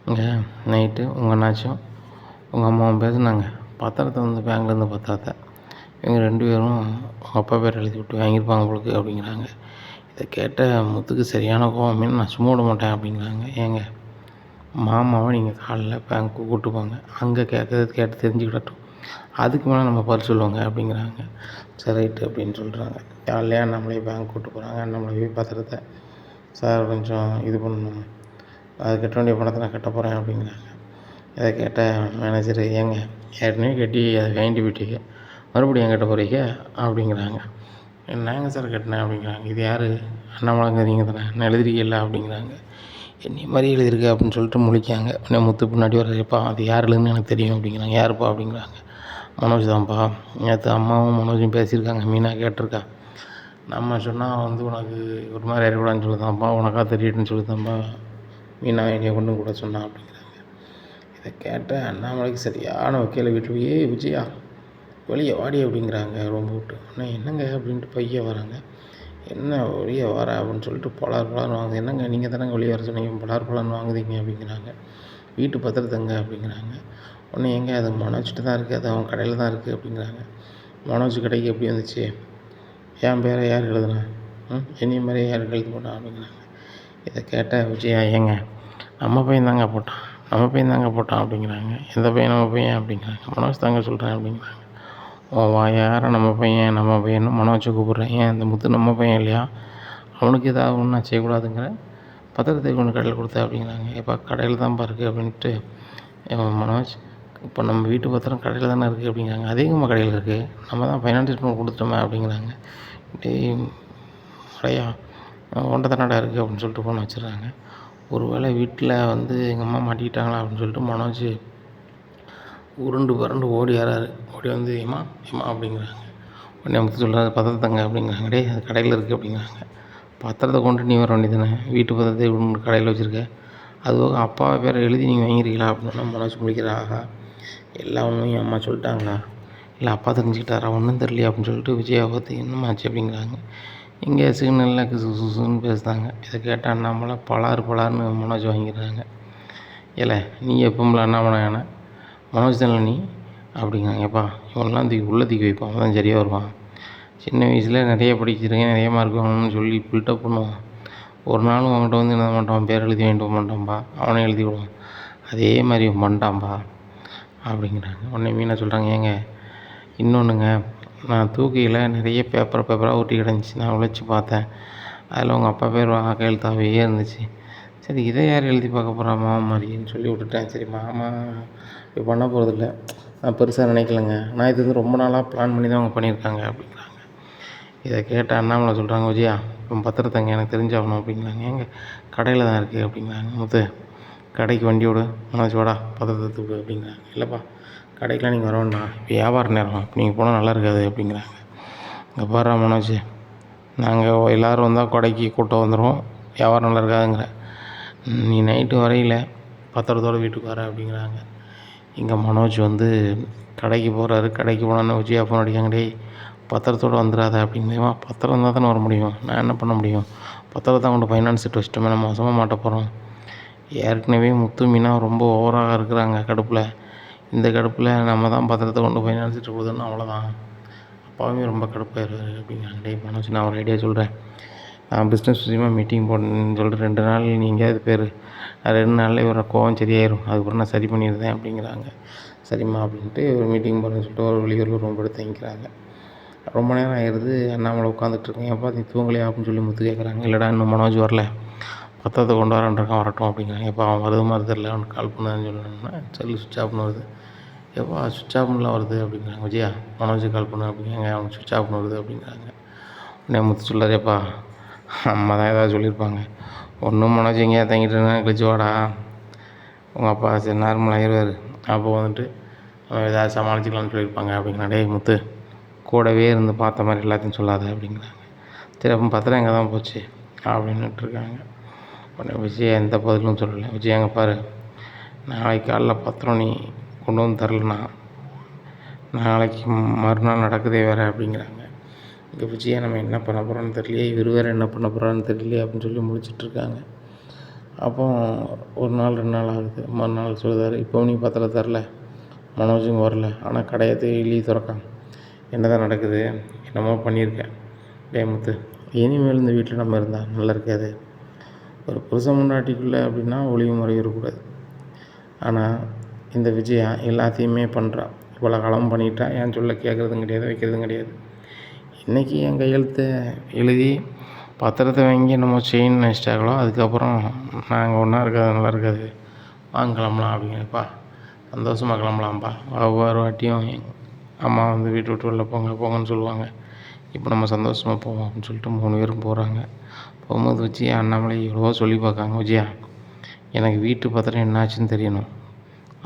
இங்கே நைட்டு உங்கள் அண்ணாச்சும் உங்கள் அம்மாவும் பேசுனாங்க, பத்திரத்தை வந்து பேங்க்லேருந்து பத்திரத்தை இவங்க 2 பேரும் உங்கள் அப்பா பேர் எழுதி விட்டு வாங்கியிருப்பாங்க உங்களுக்கு அப்படிங்கிறாங்க. இதை கேட்ட முத்துக்கு சரியான கோவம், மீன் நான் சும்மா விட மாட்டேன் அப்படிங்கிறாங்க. ஏங்க மாமாவை நீங்கள் காலைல பேங்க்கு கூப்பிட்டு போங்க, அங்கே கேட்டு தெரிஞ்சுக்கிடட்டும், அதுக்கு மேலே நம்ம பதில் சொல்லுவாங்க அப்படிங்கிறாங்க. சரி ரைட்டு அப்படின்னு சொல்கிறாங்க. காலையிலே அண்ணாமலையை பேங்க் கூப்பிட்டு போகிறாங்க. அண்ணாமலை போய் பத்திரத்தை சார் கொஞ்சம் இது பண்ணணும், அது கட்ட வேண்டிய பணத்தை நான் கட்ட போகிறேன் அப்படிங்கிறாங்க. இதை கேட்ட மேனேஜர், ஏங்க ஏற்கனவே கட்டி அதை வாங்கிட்டு போயிட்டீங்க, மறுபடியும் என் கட்ட போகிறீங்க அப்படிங்கிறாங்க. என்னங்க சார் கட்டினேன் அப்படிங்கிறாங்க. இது யார் அண்ணாமலைங்கிறீங்க தானே, நான் எழுதிருக்கீல்ல அப்படிங்கிறாங்க. என்னை மாதிரி எழுதிருக்கு அப்படின்னு சொல்லிட்டு முழிக்காங்க. உடனே முத்து பின்னாடி வர்றப்பா அது யார் எழுதுன்னு எனக்கு தெரியும் அப்படிங்கிறாங்க. யாருப்பா அப்படிங்கிறாங்க. மனோஜ் தான்ப்பா, நேற்று அம்மாவும் மனோஜும் பேசியிருக்காங்க, மீனா கேட்டிருக்கா, நம்ம சொன்னால் வந்து உனக்கு ஒரு மாதிரி ஆயிடக்கூடாதுன்னு சொல்லுதான்ப்பா, உனக்கா தெரியட்டுன்னு சொல்லுதான்ப்பா மீனா என்னைய கொண்டு கூட சொன்னான் அப்படிங்கிறாங்க. இதை கேட்ட அண்ணாமலைக்கு சரியான வக்கீல வீட்டில் விஜயா வெளியே வாடி அப்படிங்கிறாங்க ரொம்ப விட்டு. உடனே என்னங்க அப்படின்ட்டு பையன் வராங்க. என்ன வெளியே வர அப்படின்னு சொல்லிட்டு பலார்னு வாங்குது. என்னங்க நீங்கள் தானே வெளியே வர சொன்னீங்க, பலார்னு வாங்குதீங்க அப்படிங்கிறாங்க. வீட்டு பத்திரத்தங்க அப்படிங்கிறாங்க. உடனே எங்கே அது மனோஜ்கிட்ட தான் இருக்குது, அது அவன் கடையில் தான் இருக்குது அப்படிங்கிறாங்க. மனோஜ் கடைக்கு எப்படி வந்துச்சு, என் பேரை யார் எழுதுனா, என்னைய மாதிரி யார் எழுதி போட்டான் அப்படிங்கிறாங்க. இதை கேட்ட விஜயா, ஏங்க நம்ம பையன் தாங்க போட்டான் அப்படிங்கிறாங்க. எந்த பையன் நம்ம பையன் அப்படிங்கிறாங்க. மனோஜ் தாங்க சொல்கிறேன் அப்படிங்கிறாங்க. ஓ யாரை நம்ம பையன் மனோஜை கூப்பிட்றேன், ஏன் இந்த முத்து நம்ம பையன் இல்லையா அவனுக்கு ஏதாவது ஒன்று நான் செய்யக்கூடாதுங்கிறேன், பத்திரத்தை கொண்டு கடையில் கொடுத்தேன் அப்படிங்கிறாங்க. எப்பா கடையில் தான்ப்பா இருக்குது அப்படின்ட்டு மனோஜ், இப்போ நம்ம வீட்டு பத்திரம் கடையில் தானே இருக்குது அப்படிங்கிறாங்க. அதிகமாக கடையில் இருக்குது, நம்ம தான் ஃபைனான்ஸ் பண்ணி கொடுத்துட்டோமே அப்படிங்கிறாங்க. டேய் மடையா, உன்ட்ட தானடா இருக்குது அப்படின்னு சொல்லிட்டு ஃபோன் வச்சிடுறாங்க. ஒரு வேளை வீட்டில் வந்து எங்கள் அம்மா மாட்டிக்கிட்டாங்களா அப்படின்னு சொல்லிட்டு மனோஜ் உருண்டு பரண்டு ஓடி வராரு. ஓடி வந்து ஏம்மா ஏம்மா அப்படிங்கிறாங்க. உடனே முத்து சொல்கிறாரு, பத்திரத்தங்க அப்படிங்கிறாங்க. டேய் அது கடையில் இருக்குது அப்படிங்கிறாங்க. பத்திரத்தை கொண்டு நீ வர வேண்டியதானே, வீட்டு பத்திரத்தை கொண்டு கடையில் வச்சுருக்க, அதுபோக அப்பா பேரை எழுதி நீங்கள் வாங்கிருக்கீங்களா அப்படின்னா மனோஜ் முடிக்கிற. ஆகா, எல்லா உண்மையும் அம்மா சொல்லிட்டாங்களா, இல்லை அப்பா தெரிஞ்சுக்கிட்டாரா, ஒன்றும் தெரியலையா அப்படின்னு சொல்லிட்டு விஜயா பார்த்து என்னமாச்சு அப்படிங்கிறாங்க. இங்கே சிக்னலில் சுசுன்னு பேசுகிறாங்க. இதை கேட்டால் அண்ணாமலை பலார்னு மனோஜ் வாங்கிடுறாங்க. இல்லை நீ எப்போம்ல அண்ணாமலை ஏன்னா மனோஜ் தானே நீ அப்படிங்கிறாங்க. ஏப்பா இவனெல்லாம் உள்ளே தூக்கி வைப்பான், அவன் தான் சரியாக வருவான். சின்ன வயசில் நிறைய படிச்சிருக்கேன், நிறைய மார்க் வாங்கணும்னு சொல்லி பில்டப் பண்ணுவான். ஒரு நாளும் அவன்கிட்ட வந்து என்ன மாட்டான், பேர் எழுதி வாங்கிட்டு போக மாட்டான்ப்பா, அவனே எழுதி விடுவான். அதே மாதிரி பண்ணிட்டான்ப்பா அப்படிங்கிறாங்க. உடனே மீனா சொல்கிறாங்க, ஏங்க இன்னொன்றுங்க, நான் தூக்கியில் நிறைய பேப்பராக ஒட்டி கிடந்துச்சு, நான் உழைச்சி பார்த்தேன், அதில் உங்கள் அப்பா பேர் கையெழுத்தாகவே இருந்துச்சு. சரி இதை யார் எழுதி பார்க்க போகிறா மாமா மாதிரின்னு சொல்லி விட்டுட்டேன். சரி மாமா இப்படி பண்ண போகிறதில்ல, நான் பெருசாக நினைக்கலங்க, நான் இது வந்து ரொம்ப நாளாக பிளான் பண்ணி தான் அவங்க பண்ணியிருக்காங்க அப்படிங்கிறாங்க. இதை கேட்ட அண்ணாமலை சொல்கிறாங்க, விஜயா இப்போ பத்திரத்தங்க எனக்கு தெரிஞ்சாகணும் அப்படிங்கிறாங்க. எங்க கடையில் தான் இருக்குது அப்படிங்கிறாங்க. முத்து கடைக்கு வண்டியோடு மனோஜ் வாடா பத்திரத்தை விடு அப்படிங்கிறாங்க. இல்லைப்பா கடைக்கெலாம் நீங்கள் வர வேண்டாம், இப்போ வியாபார நேரம், இப்போ நீங்கள் போனால் நல்லா இருக்காது அப்படிங்கிறாங்க. இங்கே பாரு மனோஜ், நாங்கள் எல்லோரும் வந்தால் கடைக்கு கூட்டம் வந்துடும், வியாபாரம் நல்லா இருக்காதுங்கிற, நீ நைட்டு வரையில் பத்திரத்தோடு வீட்டுக்கு வர அப்படிங்கிறாங்க. இங்கே மனோஜ் வந்து கடைக்கு போகிறாரு. கடைக்கு போனோன்னு விஜயா ஃபோன் அடிக்காங்க, டேய் பத்திரத்தோடு வந்துடாத அப்படிங்கிறவா, பத்திரம் இருந்தால் தானே வர முடியும், நான் என்ன பண்ண முடியும், பத்திரத்தை கொண்டு ஃபைனான்ஸ் செட் வச்சிட்டோமே, நம்ம மோசமாக மாட்ட போகிறோம். ஏற்கனவே முத்து மீனா ரொம்ப ஓவராக இருக்கிறாங்க கடுப்பில், இந்த கடுப்பில் நம்ம தான் பத்திரத்தை கொண்டு ஃபைனான்ஸ் செட் கொடுத்தோன்னு அவ்வளோதான், அப்பாவுமே ரொம்ப கடுப்பாயிருவார் அப்படிங்கிறாங்க. டேய் மனோஜ் நான் ஒரு ஐடியா சொல்கிறேன், நான் பிஸ்னஸ் விஷயமாக மீட்டிங் போடணுன்னு சொல்லிட்டு 2 நாள் நீங்கள் எங்கேயாவது பேர் 2 நாளில் இவர கோவம் சரியாயிரும், அதுக்கப்புறம் நான் சரி பண்ணிடுறேன் அப்படிங்கிறாங்க. சரிம்மா அப்படின்ட்டு ஒரு மீட்டிங் போடணுன்னு சொல்லிட்டு ஒரு வெளியூரில் ரொம்ப எடுத்து தங்கிக்கிறாங்க. ரொம்ப நேரம் ஆயிடுது, அண்ணாமலை உட்காந்துட்ருக்கேன். எப்பா நீ தூங்கலையா அப்படின்னு சொல்லி முத்து கேட்குறாங்க. இல்லைடா இன்னும் மனோஜ் வரல, பத்திரத்தை கொண்டு வரேன்ருக்கான், வரட்டும் அப்படிங்கிறாங்க. எப்போ அவன் வருது மாதிரி தெரியல, அவனுக்கு கால் பண்ணுன்னு சொல்லணும்னா செல்லு சுவிட்ச் ஆஃப்னு வருது. எப்பா சுவிட்ச் ஆஃப்னுலாம் வருது அப்படிங்கிறாங்க. விஜயா மனோஜுக்கு கால் பண்ணு அப்படிங்கிறாங்க. அவனுக்கு சுவிட்ச் ஆஃப்னு வருது அப்படிங்கிறாங்க. உடனே முத்து சொல்லார், எப்பா அம்மா தான் ஏதாவது சொல்லியிருப்பாங்க, ஒன்றும் மனோஜ் எங்கேயா தங்கிட்டு இருந்தா கழிச்சு வாடா, உங்கள் அப்பா சரி நார்மலாகிடுவார், அப்போ வந்துட்டு அவன் ஏதாவது சமாளிச்சிக்கலாம்னு சொல்லியிருப்பாங்க அப்படிங்கிறான். டேய் முத்து கூடவே இருந்து பார்த்த மாதிரி எல்லாத்தையும் சொல்லாத அப்படிங்கிறாங்க. சரி அப்போ பத்திரம் எங்கே தான் போச்சு அப்படின்னுட்டுருக்காங்க. உடனே விஜயா எந்த பதிலும் சொல்லலை. விஜயா எங்கே பாரு, நாளைக்கு காலைல பத்திரம் நீ கொண்டு வந்து தரலனா நாளைக்கு மறுநாள் நடக்குதே வேறு அப்படிங்கிறாங்க. இங்கே விஜயா நம்ம என்ன பண்ண போகிறோன்னு தெரியலையே, இவர் வேறு என்ன பண்ண போகிறான்னு தெரியலையே அப்படின்னு சொல்லி முடிச்சிட்ருக்காங்க. அப்போ ஒரு நாள் 2 நாள் ஆகுது. மறுநாள் சொல்லுதார், இப்போ நீ பத்திரம் தரல, மனோஜும் வரல, ஆனால் கடையை டெய்லி திறக்கான், என்ன தான் நடக்குது, என்னமோ பண்ணியிருக்கேன். முத்து இனிமேல் இந்த வீட்டில் நம்ம இருந்தால் நல்லா இருக்காது, ஒரு புருஷன் முன்னாட்டிக்குள்ளே அப்படின்னா ஒளிவு முறை இருக்கக்கூடாது. ஆனால் இந்த விஜயா எல்லாத்தையுமே பண்ணுறான், இவ்வளோ காலம் பண்ணிட்டா, என் சொல்ல கேட்குறதும் கிடையாது, வைக்கிறதும் கிடையாது. இன்றைக்கி என் கையெழுத்தை எழுதி பத்திரத்தை வாங்கி நம்ம செயின் நினச்சிட்டாங்களோ, அதுக்கப்புறம் நாங்கள் ஒன்றா இருக்காது, நல்லா இருக்காது, வாங்க கிளம்பலாம் அப்படிங்கிறப்பா, சந்தோஷமாக கிளம்பலாம்ப்பா, ஒவ்வொரு வாட்டியும் அம்மா வந்து வீட்டை விட்டு வெளில போங்கன்னு சொல்லுவாங்க, இப்போ நம்ம சந்தோஷமாக போவோம் அப்படின்னு சொல்லிட்டு 3 பேரும் போகிறாங்க. போகும்போது விஜயா அண்ணாமலை எவ்வளவோ சொல்லி பார்க்காங்க. விஜயா எனக்கு வீட்டு பத்திரம் என்னாச்சுன்னு தெரியணும்,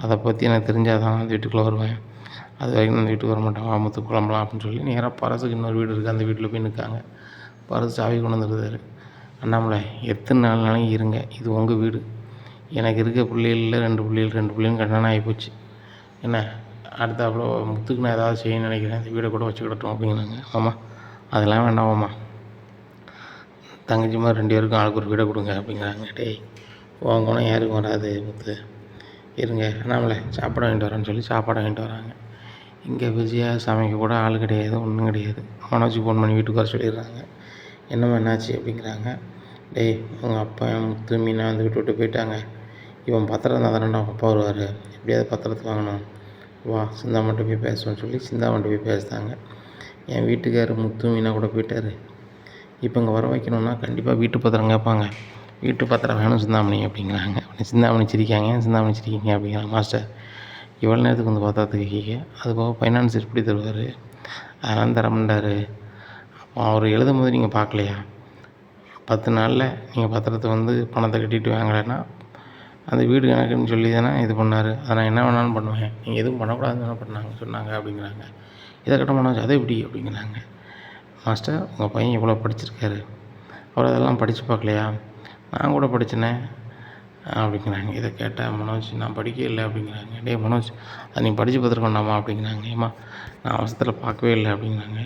அதை பற்றி எனக்கு தெரிஞ்சால் தான் அந்த வீட்டுக்குள்ளே வருவேன், அது வரைக்கும் அந்த வீட்டுக்கு வர மாட்டாங்க, ஆமத்துக்கு கிளம்பலாம் அப்படின்னு சொல்லி நேராக பரசுக்கு இன்னொரு வீடு இருக்குது, அந்த வீட்டில் போய் நிற்காங்க. பரசு சாவி கொண்டு வந்துருக்காரு. அண்ணாமலை எத்தனை நாள்னாலும் இருங்க, இது உங்கள் வீடு, எனக்கு இருக்க பிள்ளைகளில் 2 பிள்ளைங்க கல்யாணம் ஆகிப்போச்சு, என்ன அடுத்தாப்புல முத்துக்கு நான் ஏதாவது செய்யணும்னு நினைக்கிறேன், இந்த வீடை கூட வச்சுக்கிடட்டும் அப்படிங்கிறாங்க. ஆமாம் அதெல்லாம் வேண்டாமாம்மா, தங்கச்சி மாதிரி 2 பேருக்கும் ஆளுக்கு ஒரு வீடை கொடுங்க அப்படிங்கிறாங்க. டேய் வாங்கணும் யாருக்கும் வராது முத்து, இருங்க அண்ணாமலை சாப்பாடு வாங்கிட்டு வரேன்னு சொல்லி சாப்பாடு வாங்கிட்டு வராங்க. இங்கே விஜயா சமைக்க கூட ஆள் கிடையாது, ஒன்றும் கிடையாது. மனோஜுக்கு ஃபோன் பண்ணி வீட்டுக்கு வர சொல்லிடுறாங்க. என்னம்மா என்னாச்சு அப்படிங்கிறாங்க. டேய் உங்கள் அப்பா முத்து மீனா வந்து விட்டு போயிட்டாங்க, இவன் பத்திரம் இருந்தால் தானே அவங்க அப்பா வருவார், எப்படியாவது பத்திரத்தை வாங்கணும், வா சிந்தாமண்ட்டு போய் பேசுவோன்னு சொல்லி சிந்தாமண்ட்டு போய் பேசுகிறாங்க. என் வீட்டுக்காரர் முத்து மீனா கூட போயிட்டார், இப்போ இங்கே வர வைக்கணுன்னா கண்டிப்பாக வீட்டு பத்திரம் கேட்பாங்க. வீட்டு பத்திரம் வேணும் சிந்தாமணி அப்படிங்கிறாங்க. சிந்தாமணி சிரிக்காங்க, சிந்தாமணி சிரிக்கிங்க அப்படிங்கிறாங்க. மாஸ்டர் இவ்வளோ நேரத்துக்கு வந்து பத்திரத்துக்கு கேட்க அது போக ஃபைனான்ஸ் எப்படி தருவார், அதெல்லாம் தர மாட்டார். அப்போ அவர் எழுதும் போது நீங்கள் பார்க்கலையா, 10 நாளில் நீங்கள் பத்திரத்தை வந்து பணத்தை கட்டிட்டு வாங்கலைன்னா அந்த வீடு எனக்குன்னு சொல்லி தானே இது பண்ணார். அதை நான் என்ன வேணாலும் பண்ணுவேன், நீங்கள் எதுவும் பண்ணக்கூடாதுன்னு தானே சொன்னாங்க அப்படிங்கிறாங்க. இதை கட்ட மாட்டாங்க, அதை எப்படி அப்படிங்கிறாங்க. மாஸ்டர் உங்கள் பையன் இவ்வளோ படிச்சிருக்காரு, அவர் அதெல்லாம் படித்து பார்க்கலையா, நான் கூட படித்தேனே அப்படிங்கிறாங்க. இதை கேட்டால் மனோஜ் நான் படிக்கவே இல்லை அப்படிங்கிறாங்க. டே மனோஜ் அது நீ படித்து பார்த்துருக்க வேண்டாமா அப்படிங்கிறாங்க. ஏம்மா நான் அவசரத்தில் பார்க்கவே இல்லை அப்படிங்கிறாங்க.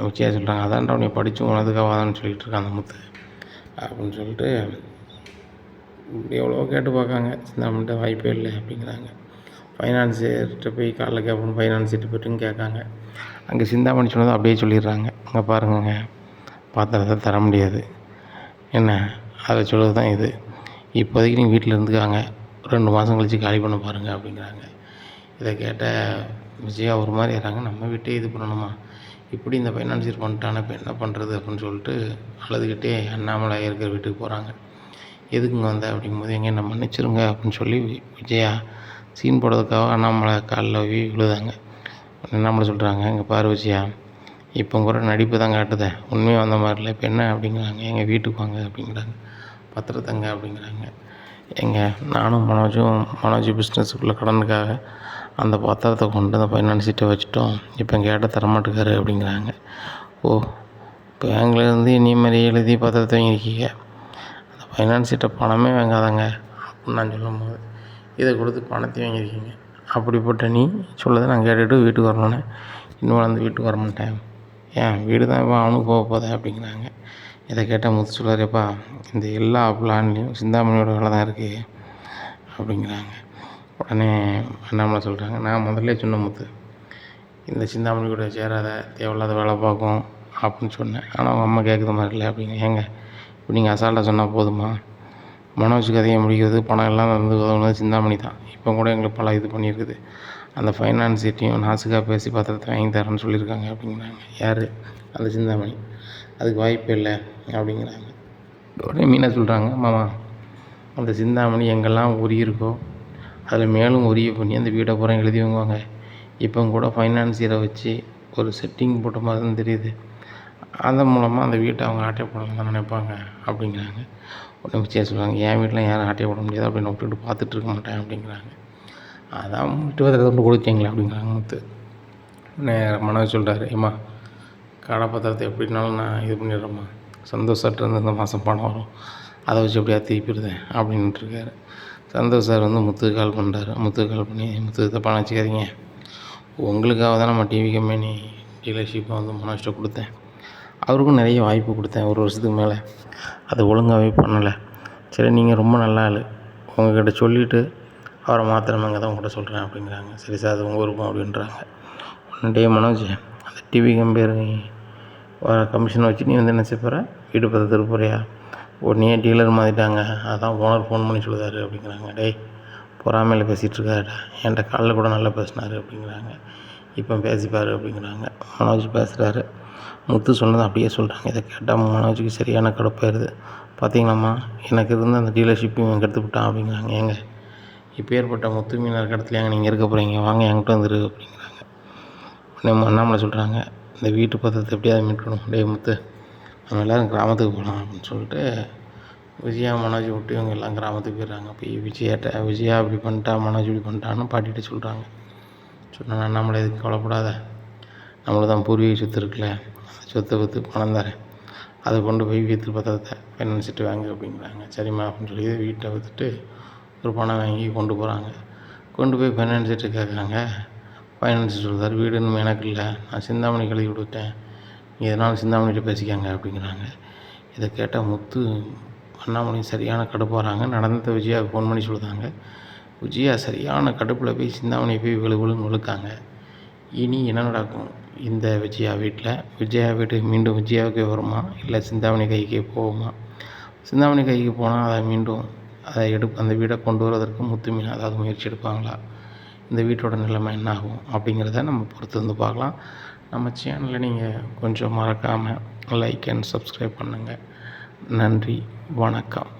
உச்சியாக சொல்கிறாங்க, அதான்டா நீ படித்து உனதுக்காகதான்னு சொல்லிகிட்டு இருக்கான் அந்த முத்து அப்படின்னு சொல்லிட்டு இப்படி எவ்வளோ கேட்டு பார்க்காங்க. சிந்தாமணிட்ட வாய்ப்பே இல்லை அப்படிங்கிறாங்க. ஃபைனான்ஸர்கிட்ட போய் காலைல கேட்போம், ஃபைனான்ஸர்கிட்ட போய்ட்டுன்னு கேட்காங்க. அங்கே சிந்தாமணி சொன்னதை அப்படியே சொல்லிடுறாங்க. அங்கே பாருங்கங்க பாத்திரத்தை தர முடியாது என்ன, அதை சொல்லுறது தான் இது. இப்போதைக்கு நீங்கள் வீட்டில் இருந்துக்காங்க, 2 மாதம் கழித்து காலி பண்ண பாருங்கள் அப்படிங்கிறாங்க. இதை கேட்ட விஜயா ஒரு மாதிரி ஆகிறாங்க. நம்ம வீட்டே இது பண்ணணுமா, இப்படி இந்த ஃபைனான்சியர் பண்ணிட்டானே இப்போ என்ன பண்ணுறது அப்படின்னு சொல்லிட்டு அழுதுகிட்டே அண்ணாமலை இருக்கிற வீட்டுக்கு போகிறாங்க. எதுக்குங்க வந்த அப்படிங்கும்போது எங்கே என்ன மன்னிச்சிருங்க அப்படின்னு சொல்லி விஜயா சீன் போடுறதுக்காக அண்ணாமலை காலில் போய் விழுதாங்க. அண்ணாமலை சொல்கிறாங்க, இங்கே பாரு விஜயா இப்போ கூட நடிப்பு தான் காட்டுதே, உண்மையாக வந்த மாதிரி இல்லை, இப்போ என்ன அப்படிங்கிறாங்க. எங்கள் வீட்டுக்கு வாங்க அப்படிங்கிறாங்க. பத்திரத்தங்க அப்படிங்கிறாங்க. நானும் மனோஜ் பிஸ்னஸுக்குள்ளே கடனுக்காக அந்த பத்திரத்தை கொண்டு அந்த ஃபைனான்ஸ் சீட்டை வச்சுட்டோம், இப்போ கேட்டால் தரமாட்டுக்காரு அப்படிங்கிறாங்க. ஓ பேங்க்லேருந்து இனி மாதிரி எழுதி பத்திரத்தை வாங்கியிருக்கீங்க, அந்த ஃபைனான்ஸ் சீட்டை பணமே வாங்காதாங்க அப்படின்னு நான் சொல்லும்போது இதை கொடுத்து பணத்தையும் வாங்கியிருக்கீங்க, அப்படிப்பட்ட நீ சொல்லதை நான் கேட்டுட்டு வீட்டுக்கு வரணுன்னு இன்னும் அந்த வீட்டுக்கு வர மாட்டேன், ஏன் வீடு தான் இப்போ அவனுக்கு போக போதே அப்படிங்கிறாங்க. இதை கேட்டால் முத்து சொல்கிறாரேப்பா இந்த எல்லா பிளான்லேயும் சிந்தாமணியோட வேலை தான் இருக்குது அப்படிங்கிறாங்க. உடனே அண்ணாமலை சொல்கிறாங்க, நான் முதல்ல சொன்ன முத்து இந்த சிந்தாமணி கூட சேராத, தேவையில்லாத வேலை பார்க்கும் அப்படின்னு சொன்னேன். ஆனால் அவங்க அம்மா கேட்குற மாதிரி இல்லை அப்படிங்க. ஏங்க இப்போ நீங்கள் அசால்ட்டாக சொன்னால் போதுமா, மனோஜ் கதையை முடிக்கிறது பணம் எல்லாம் வந்து உதவுனது சிந்தாமணி தான். இப்போ கூட எங்களுக்கு பல இது பண்ணியிருக்குது, அந்த ஃபைனான்ஸ் சீட்டையும் நாசுக்காக பேசி பத்திரத்தை வாங்கி தரேன்னு சொல்லியிருக்காங்க அப்படிங்கிறாங்க. யார், அந்த சிந்தாமணி, அதுக்கு வாய்ப்பே இல்லை அப்படிங்கிறாங்க. உடனே மீனா சொல்கிறாங்க, மாமா அந்த சிந்தாமணி எங்கெல்லாம் உரி இருக்கோ அதில் மேலும் உரிய பண்ணி அந்த வீட்டை பூரா எழுதி வாங்குவாங்க. இப்போ கூட ஃபைனான்சியரை வச்சு ஒரு செட்டிங் போட்ட மாதிரி தான் தெரியுது, அதன் மூலமாக அந்த வீட்டை அவங்க ஆட்டை போடலாம் தான் நினைப்பாங்க அப்படிங்கிறாங்க. உடனே விஜயா சொல்கிறாங்க, என் வீட்டில் யாரும் ஆட்டையை போட முடியாது அப்படின்னு விட்டுட்டு பார்த்துட்டு இருக்க மாட்டேன் அப்படிங்கிறாங்க. அதான் வீட்டு பத்திரத்தை கொண்டு கொடுத்தீங்களா அப்படிங்கிறாங்க முத்து. உடனே மனோஜ் சொல்கிறாரு, ஏம்மா கடை பத்திரத்தை எப்படினாலும் நான் இது பண்ணிடுறேம்மா, சந்தோஷத்துலேருந்து இந்த மாதம் பணம் வரும், அதை வச்சு எப்படியா திருப்பிடுதேன் அப்படின்ட்டுருக்காரு. சந்தோஷ் சார் வந்து முத்துக்கு கால் பண்ணுறாரு. முத்துக்கு கால் பண்ணி, முத்துக்கு தப்பாக நினச்சிக்காதீங்க, உங்களுக்காக தான் நம்ம டிவி கம்பெனி டீலர்ஷிப்பை வந்து மனோஜ்கிட்ட கொடுத்தேன், அவருக்கும் நிறைய வாய்ப்பு கொடுத்தேன் 1 வருஷத்துக்கு மேலே, அது ஒழுங்காகவே பண்ணலை. சரி நீங்கள் ரொம்ப நல்ல ஆள், உங்கள்கிட்ட சொல்லிவிட்டு அவரை மாத்திரமாங்க தான் உங்கள்கிட்ட சொல்கிறேன் அப்படிங்கிறாங்க. சரி சார் அது உங்கள் விருப்பம் அப்படின்றாங்க. ஒன்டே மனோஜ் அந்த டிவி கம்பெனி கமிஷனை வச்சு நீ வந்து என்ன செய்ய போகிற, வீடு பத்திரத்துக்கு போகிறியா, உடனே டீலர் மாற்றிட்டாங்க, அதான் ஓனர் ஃபோன் பண்ணி சொல்லுதாரு அப்படிங்கிறாங்க. டேய் பொறாமையில் பேசிகிட்டு இருக்காருடா, என்கிட்ட காலைல கூட நல்லா பேசினார் அப்படிங்கிறாங்க. இப்போ பேசிப்பார் அப்படிங்கிறாங்க. மனோஜ் பேசுகிறாரு. முத்து சொன்னதை அப்படியே சொல்கிறாங்க. இதை கேட்டால் மனோஜுக்கு சரியான கடுப்பாயிருது. பார்த்தீங்களாம்மா எனக்கு இருந்த அந்த டீலர்ஷிப்பையும் இவங்க எடுத்து விட்டான் அப்படிங்கிறாங்க. ஏங்க இப்போ ஏற்பட்ட முத்து மீன் இருக்க இடத்துல ஏங்க நீங்கள் இருக்க போகிறீங்க, வாங்க என்கிட்ட வந்துரு அப்படிங்கிறாங்க. உடனே அண்ணாமலை சொல்கிறாங்க, இந்த வீட்டு பத்திரத்தை எப்படியாவது மீட்கணும், டே முத்து நம்ம எல்லோரும் கிராமத்துக்கு போகலாம் அப்படின்னு சொல்லிட்டு விஜயா மனோஜ் விட்டு இவங்க எல்லாம் கிராமத்துக்கு போயிடுறாங்க. போய் விஜயா இப்படி பண்ணிட்டா, மனோஜ் இப்படி பண்ணிட்டான்னு பாட்டிகிட்ட சொல்கிறாங்க. சொன்னால் அண்ணாமலை இதுக்கு கவலைப்படாத, நம்மளுக்கு தான் பூர்வீக சொத்து இருக்குல்ல, அந்த சொத்தை விற்று பணம் தரேன், அதை கொண்டு போய் வீட்டு பத்திரத்தை ஃபைனான்ஸ் வாங்க அப்படிங்கிறாங்க. சரிம்மா அப்படின்னு சொல்லி வீட்டை விற்றுட்டு ஒரு பணம் வாங்கி கொண்டு போகிறாங்க. கொண்டு போய் ஃபைனான்ஸ் கேட்குறாங்க. ஃபைனான்ஸ் சொல்கிறார், வீடு இன்னும் எனக்கு இல்லை, நான் சிந்தாமணி கழுவி கொடுத்தேன், இதனால் சிந்தாமணிகிட்ட பேசிக்காங்க அப்படிங்கிறாங்க. இதை கேட்டால் முத்து அண்ணாமலை சரியான கடுப்பாகிறாங்க. நடந்ததை விஜயாவுக்கு ஃபோன் பண்ணி சொல்லுதாங்க. விஜயா சரியான கடுப்பில் போய் சிந்தாமணியை போய் விழுன்னு விழுக்காங்க. இனி என்ன நடக்கும் இந்த விஜயா வீட்டுக்கு மீண்டும் விஜயாவுக்கே வருமா, இல்லை சிந்தாமணி கைக்கே போகுமா? சிந்தாமணி கைக்கு போனால் அதை மீண்டும் அந்த வீடை கொண்டு வருவதற்கு முத்து மீன் அதாவது முயற்சி எடுப்பாங்களா? இந்த வீட்டோட நிலைமை என்ன ஆகும் அப்படிங்கிறத நம்ம பொறுத்து வந்து பார்க்கலாம். நம்ம சேனலை நீங்கள் கொஞ்சம் மறக்காமல் லைக் அண்ட் சப்ஸ்கிரைப் பண்ணுங்கள். நன்றி, வணக்கம்.